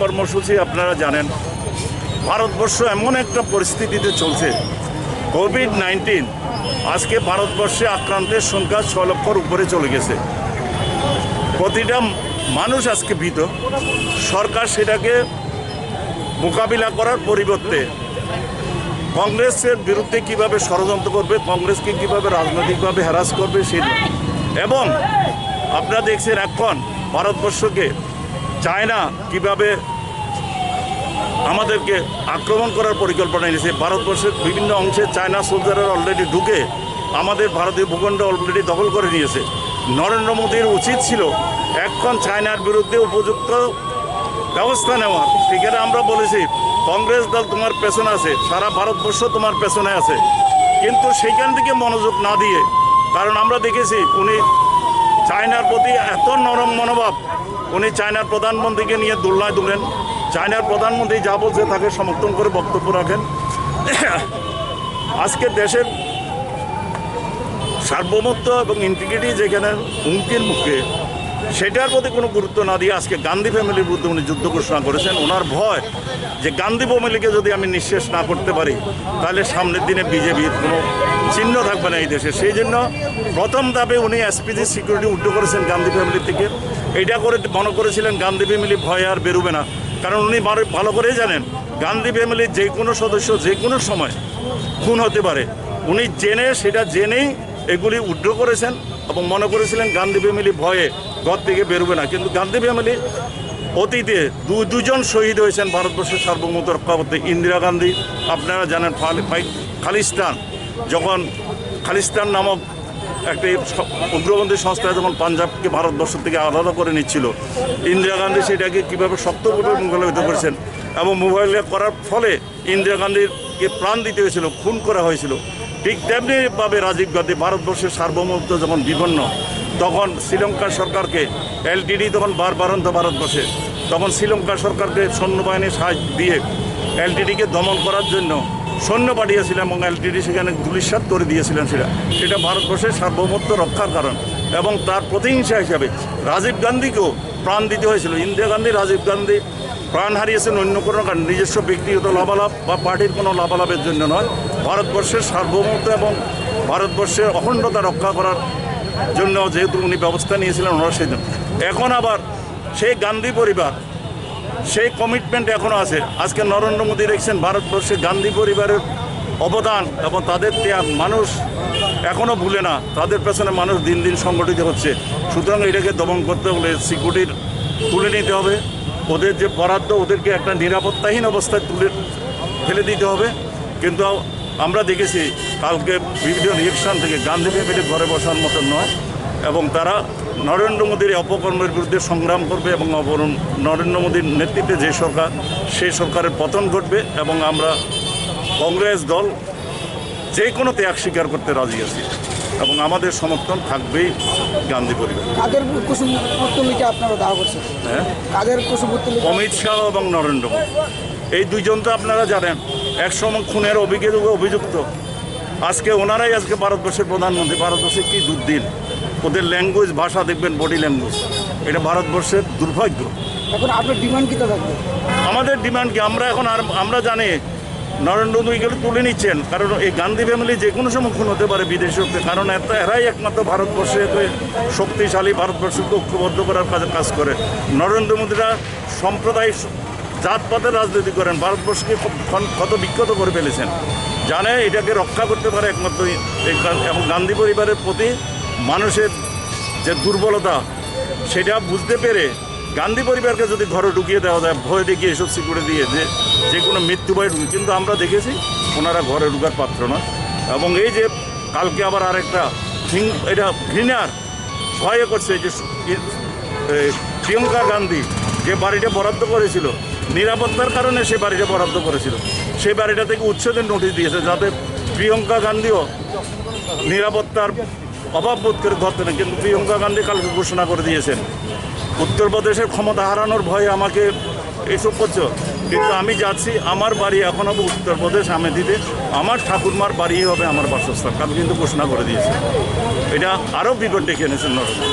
কর্মসূচি আপনারা জানেন, ভারতবর্ষ এমন একটা পরিস্থিতিতে চলছে, কোভিড-19 আজকে ভারতবর্ষে আক্রান্তের সংখ্যা 6 লক্ষর উপরে চলে গেছে। প্রতিটা মানুষ আজকে ভীত। সরকার সেটাকে মোকাবিলা করার পরিবর্তে কংগ্রেসের বিরুদ্ধে কিভাবে ষড়যন্ত্র করবে, কংগ্রেসকে কিভাবে রাজনৈতিকভাবে হ্যারাস করবে সেই, এবং আপনারা দেখছেন এখন ভারতবর্ষকে চায়না কিভাবে আমাদেরকে আক্রমণ করার পরিকল্পনা নিয়েছে। ভারতবর্ষের বিভিন্ন অংশে চায়না সোলজাররা অলরেডি ঢুকে আমাদের ভারতীয় ভূখণ্ড অলরেডি দখল করে নিয়েছে। নরেন্দ্র মোদীর উচিত ছিল এখন চায়নার বিরুদ্ধে উপযুক্ত ব্যবস্থা নেওয়ার। সেখানে আমরা বলেছি কংগ্রেস দল তোমার পেছনে আছে, সারা ভারতবর্ষ তোমার পেছনে আছে, কিন্তু সেইখান থেকে মনোযোগ না দিয়ে, কারণ আমরা দেখেছি উনি চায়নার প্রতি এত নরম মনোভাব, উনি চায়নার প্রধানমন্ত্রীকে নিয়ে দোলনায় দুলেন, চায়নার প্রধানমন্ত্রী যা বলছে তাকে সমর্থন করে বক্তব্য রাখেন। আজকে দেশের সার্বভৌমত্ব এবং ইন্টিগ্রিটি যেখানে হুমকির মুখে, সেটার প্রতি কোনো গুরুত্ব না দিয়ে আজকে গান্ধী ফ্যামিলির বিরুদ্ধে উনি যুদ্ধ ঘোষণা করেছেন। ওনার ভয় যে গান্ধী ফ্যামিলিকে যদি আমি নিঃশেষ না করতে পারি তাহলে সামনের দিনে বিজেপির কোনো চিহ্ন থাকবে না এই দেশে। সেই জন্য প্রথম ধাপে উনি এসপিজি সিকিউরিটি উড্ড করেছেন গান্ধী ফ্যামিলির থেকে। এইটা করে মনে করেছিলেন গান্ধী ফ্যামিলি ভয় আর বেরোবে না, কারণ উনি ভালো করেই জানেন গান্ধী ফ্যামিলির যে কোনো সদস্য যে কোনো সময় খুন হতে পারে। উনি সেটা জেনেই এগুলি উড্ড করেছেন এবং মনে করেছিলেন গান্ধী ফ্যামিলি ভয়ে ঘর থেকে বেরোবে না। কিন্তু গান্ধী ফ্যামিলি অতীতে দুজন শহীদ হয়েছেন ভারতবর্ষের সার্বভৌমত্ব রক্ষা করতে। ইন্দিরা গান্ধী আপনারা জানেন, খালিস্তান যখন খালিস্তান নামক একটি উগ্রপন্থী সংস্থা যখন পাঞ্জাবকে ভারতবর্ষ থেকে আলাদা করে নিচ্ছিল, ইন্দিরা গান্ধী সেটাকে কীভাবে শক্তভাবে মোকাবিলা করেছেন এবং মোকাবিলা করার ফলে ইন্দিরা গান্ধীকে প্রাণ দিতে হয়েছিল, খুন করা হয়েছিল। ঠিক তেমনিভাবে রাজীব গান্ধী ভারতবর্ষের সার্বভৌমত্ব যখন বিপন্ন, তখন শ্রীলঙ্কার সরকারকে এলটিডি তখন বারবারন্ত ভারতবর্ষে, তখন শ্রীলঙ্কা সরকারকে সৈন্যবাহিনীর সাহায্য দিয়ে এলটিডিকে দমন করার জন্য সৈন্য পাঠিয়েছিলেন এবং এলটিডি সেখানে ধূলিসাৎ করে দিয়েছিলেন। সেটা ভারতবর্ষের সার্বভৌমত্ব রক্ষার কারণ, এবং তার প্রতিহিংসা হিসাবে রাজীব গান্ধীকেও প্রাণ দিতে হয়েছিল। ইন্দিরা গান্ধী, রাজীব গান্ধী প্রাণ হারিয়েছেন অন্য কোনো কারণ, নিজস্ব ব্যক্তিগত লাভালাভ বা পার্টির কোনো লাভালাভের জন্য নয়, ভারতবর্ষের সার্বভৌমত্ব এবং ভারতবর্ষের অখণ্ডতা রক্ষা করার জন্য যেহেতু উনি ব্যবস্থা নিয়েছিলেন ওনারা সেই জন্য। এখন আবার সেই গান্ধী পরিবার সেই কমিটমেন্ট এখনও আছে। আজকে নরেন্দ্র মোদী দেখছেন ভারতবর্ষে গান্ধী পরিবারের অবদান এবং তাদের ত্যাগ মানুষ এখনও ভুলে না, তাদের পেছনে মানুষ দিন দিন সংগঠিত হচ্ছে। সুতরাং এটাকে দমন করতে হলে সিকিউরিটির তুলে নিতে হবে, ওদের যে বরাদ্দ ওদেরকে একটা নিরাপত্তাহীন অবস্থায় ফেলে দিতে হবে। কিন্তু আমরা দেখেছি কালকে বিভিন্ন রিয়েকশন থেকে গান্ধী ফ্যামিলি ঘরে বসার মতন নয়, এবং তারা নরেন্দ্র মোদীর অপকর্মের বিরুদ্ধে সংগ্রাম করবে এবং নরেন্দ্র মোদীর নেতৃত্বে যে সরকার, সেই সরকারের পতন ঘটবে এবং আমরা কংগ্রেস দল যে কোনো ত্যাগ স্বীকার করতে রাজি আছি এবং আমাদের সমর্থন থাকবেই গান্ধী পরিবার। হ্যাঁ, অমিত শাহ এবং নরেন্দ্র মোদী এই দুইজন তো আপনারা জানেন একসময় খুনের অভিযুক্ত। আজকে ওনারাই আজকে ভারতবর্ষের প্রধানমন্ত্রী। ভারতবর্ষে কী দুর্দিন, ওদের ল্যাঙ্গুয়েজ ভাষা দেখবেন, বডি ল্যাঙ্গুয়েজ, এটা ভারতবর্ষের দুর্ভাগ্য। এখন আপনার ডিমান্ড কী থাকবে? আমাদের ডিমান্ড কি, আমরা জানি নরেন্দ্র মোদীকে তুলে নিচ্ছেন, কারণ এই গান্ধী ফ্যামিলি যে কোনো সময় খুন হতে পারে বিদেশি শক্তি, কারণ এরাই একমাত্র ভারতবর্ষে শক্তিশালী, ভারতবর্ষকে ঐক্যবদ্ধ করার কাজ করে। নরেন্দ্র মোদীরা সম্প্রদায় জাতপাতের রাজনীতি করেন, ভারতবর্ষকে কত বিক্ষত করে ফেলেছেন, জানে এটাকে রক্ষা করতে পারে একমাত্র। এবং গান্ধী পরিবারের প্রতি মানুষের যে দুর্বলতা সেটা বুঝতে পেরে গান্ধী পরিবারকে যদি ঘরে ঢুকিয়ে দেওয়া যায় ভয় দেখিয়ে, এসব সিকিউরিটি দিয়ে যে কোনো মৃত্যু ভয় ঢুকে, কিন্তু আমরা দেখেছি ওনারা ঘরে ঢুকার পাত্র না। এবং এই যে কালকে আবার আরেকটা এটা ঘৃণার ভয়ে করছে যে প্রিয়াঙ্কা গান্ধী যে বাড়িটা বরাদ্দ করেছিল, নিরাপত্তার কারণে সে বাড়িটা বরাদ্দ করেছিল, সেই বাড়িটা থেকে উচ্ছেদের নোটিশ দিয়েছে, যাতে প্রিয়াঙ্কা গান্ধীও নিরাপত্তার অভাব বোধ করে ঘরতে না। কিন্তু প্রিয়াঙ্কা গান্ধী কালকে ঘোষণা করে দিয়েছেন উত্তরপ্রদেশের ক্ষমতা হারানোর ভয়ে আমাকে এসব করছো, কিন্তু আমি যাচ্ছি, আমার বাড়ি এখন হবে উত্তরপ্রদেশ আমেথিতে, আমার ঠাকুরমার বাড়ি হবে আমার বাসস্থান, কাল কিন্তু ঘোষণা করে দিয়েছে। এটা আরও বিপদ ডেকে এনেছেন নরেন্দ্র।